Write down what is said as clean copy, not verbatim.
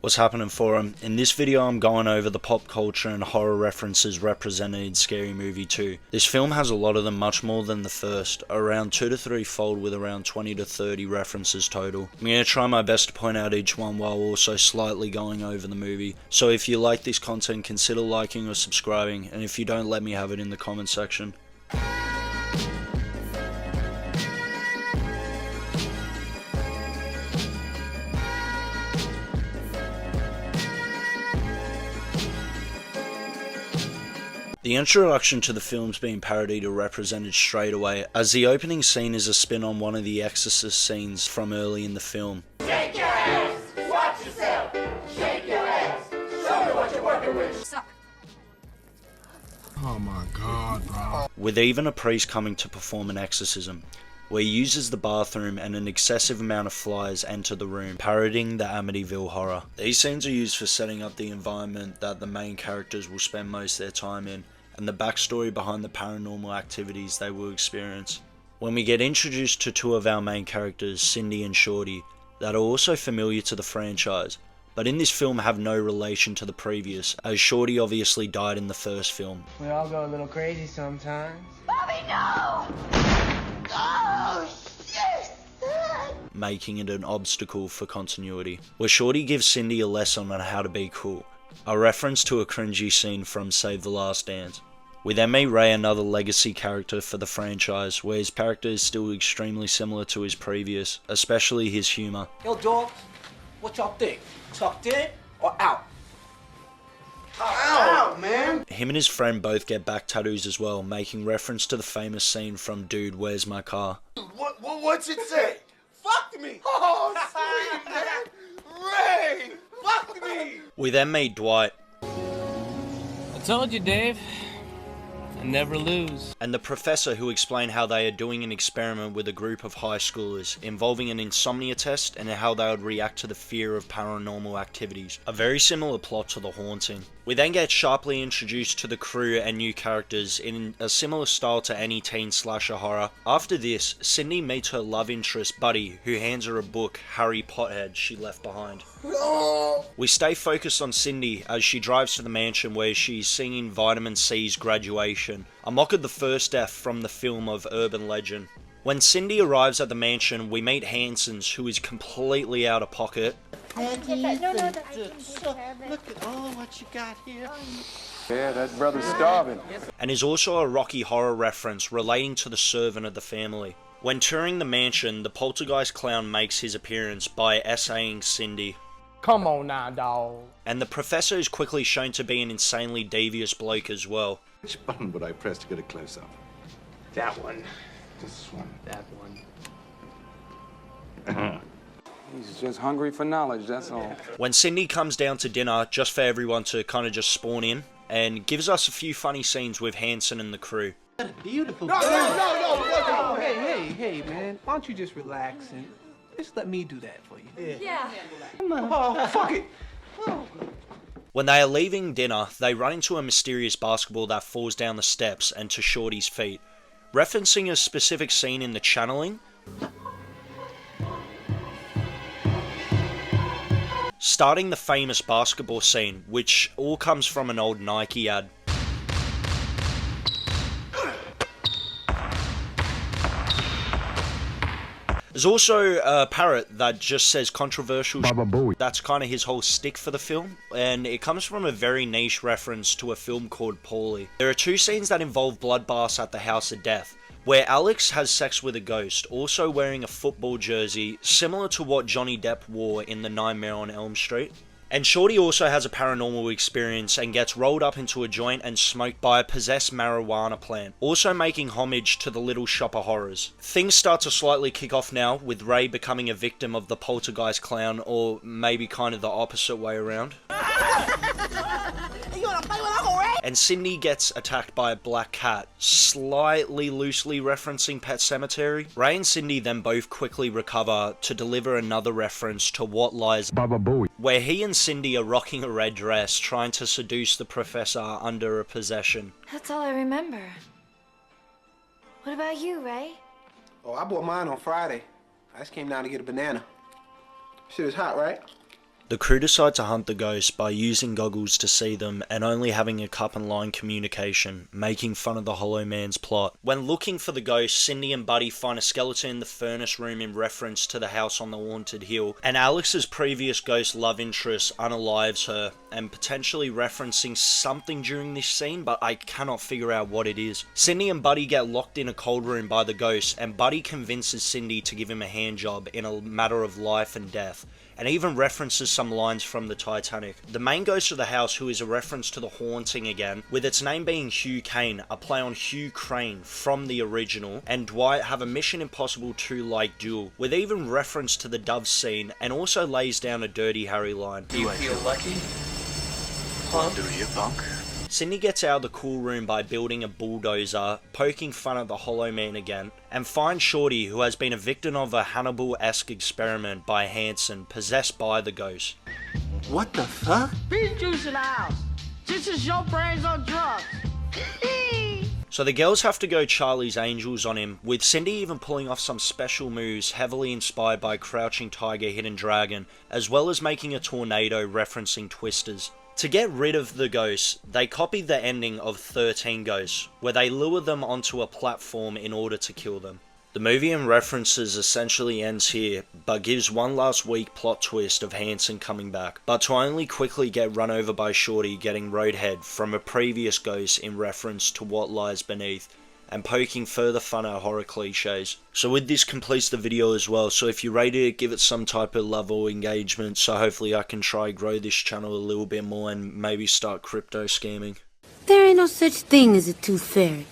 What's happening, forum? In this video I'm going over the pop culture and horror references represented in Scary Movie 2. This film has a lot of them, much more than the first, around 2 to 3 fold with around 20 to 30 references total. I'm going to try my best to point out each one while also slightly going over the movie. So if you like this content, consider liking or subscribing, and if you don't, let me have it in the comment section. The introduction to the film's being parodied or represented straight away, as the opening scene is a spin on one of the Exorcist scenes from early in the film. Shake your ass! Watch yourself! Shake your ass! Show me what you're working with! Suck. Oh my god, bro. With even a priest coming to perform an exorcism, where he uses the bathroom and an excessive amount of flies enter the room, parodying the Amityville horror. These scenes are used for setting up the environment that the main characters will spend most of their time in, and the backstory behind the paranormal activities they will experience. When we get introduced to two of our main characters, Cindy and Shorty, that are also familiar to the franchise, but in this film have no relation to the previous, as Shorty obviously died in the first film. We all go a little crazy sometimes. Bobby, no! Oh, shit! Making it an obstacle for continuity, where Shorty gives Cindy a lesson on how to be cool, a reference to a cringy scene from Save the Last Dance. We then meet Ray, another legacy character for the franchise, where his character is still extremely similar to his previous, especially his humour. Yo, dogs, what y'all think? Tucked in or out? Out, man. Him and his friend both get back tattoos as well, making reference to the famous scene from Dude, Where's My Car? What's it say? Fuck me. Oh, sweet man. Ray, fuck me. We then meet Dwight I told you, Dave. I never lose. and the professor, who explain how they are doing an experiment with a group of high schoolers involving an insomnia test and how they would react to the fear of paranormal activities. A very similar plot to The Haunting. We then get sharply introduced to the crew and new characters in a similar style to any teen slasher horror. After this, Cindy meets her love interest Buddy, who hands her a book, Harry Pothead, she left behind. We stay focused on Cindy as she drives to the mansion where she's singing Vitamin C's Graduation, a mock of the first death from the film of urban legend. When Cindy arrives at the mansion, we meet Hanson's, who is completely out of pocket, Look at all what you got here. Yeah, that brother's starving. and is also a Rocky Horror reference relating to the servant of the family. When touring the mansion, the poltergeist clown makes his appearance by essaying Cindy, Come on now, dawg. and the professor is quickly shown to be an insanely devious bloke as well. Which button would I press to get a close-up? That one. This one. That one. He's just hungry for knowledge, that's all. When Cindy comes down to dinner, just for everyone to kind of just spawn in, and gives us a few funny scenes with Hanson and the crew. Beautiful. Oh, hey, man. Why don't you just relax and just let me do that for you? Yeah. Oh, fuck it. When they are leaving dinner, they run into a mysterious basketball that falls down the steps and to Shorty's feet, referencing a specific scene in The Channeling. Starting the famous basketball scene, which all comes from an old Nike ad. There's also a parrot that just says controversial Baba Booey. That's kind of his whole stick for the film, and it comes from a very niche reference to a film called Paulie. There are two scenes that involve bloodbaths at the House of Death, where Alex has sex with a ghost, also wearing a football jersey similar to what Johnny Depp wore in The Nightmare on Elm Street. And Shorty also has a paranormal experience and gets rolled up into a joint and smoked by a possessed marijuana plant, also making homage to the Little Shop of Horrors. Things start to slightly kick off now, with Ray becoming a victim of the poltergeist clown, or maybe kind of the opposite way around. And Cindy gets attacked by a black cat, slightly loosely referencing Pet Sematary. Ray and Cindy then both quickly recover to deliver another reference to What Lies Baba Booey. where he and Cindy are rocking a red dress, trying to seduce the professor under a possession. That's all I remember. What about you, Ray? Oh, I bought mine on Friday. I just came down to get a banana. Shit is hot, right? The crew decide to hunt the ghosts by using goggles to see them and only having a cup and line communication, making fun of the Hollow Man's plot. When looking for the ghost, Cindy and Buddy find a skeleton in the furnace room in reference to the house on the haunted hill, and Alex's previous ghost love interest unalives her, and potentially referencing something during this scene, but I cannot figure out what it is. Cindy and Buddy get locked in a cold room by the ghost, and Buddy convinces Cindy to give him a hand job in a matter of life and death, and even references some lines from the Titanic. The main ghost of the house, who is a reference to The Haunting again, with its name being Hugh Kane, a play on Hugh Crane from the original, and Dwight have a Mission Impossible 2-like duel, with even reference to the Dove scene, and also lays down a Dirty Harry line. Do you feel lucky? Do you, punk? Cindy gets out of the cool room by building a bulldozer, poking fun at the Hollow Man again, and finds Shorty, who has been a victim of a Hannibal-esque experiment by Hanson, possessed by the ghost. What the fuck? Beet juice in the house. This is your brains on drugs. So the girls have to go Charlie's Angels on him, with Cindy even pulling off some special moves heavily inspired by Crouching Tiger, Hidden Dragon, as well as making a tornado referencing Twisters. To get rid of the ghosts, they copied the ending of 13 Ghosts, where they lure them onto a platform in order to kill them. The movie in references essentially ends here, but gives one last weak plot twist of Hanson coming back, but to only quickly get run over by Shorty getting roadhead from a previous ghost in reference to What Lies Beneath, and poking further fun at horror cliches. So with this completes the video as well, so if you rate it, give it some type of love or engagement, so hopefully I can try grow this channel a little bit more and maybe start crypto scamming. There ain't no such thing as a tooth fairy.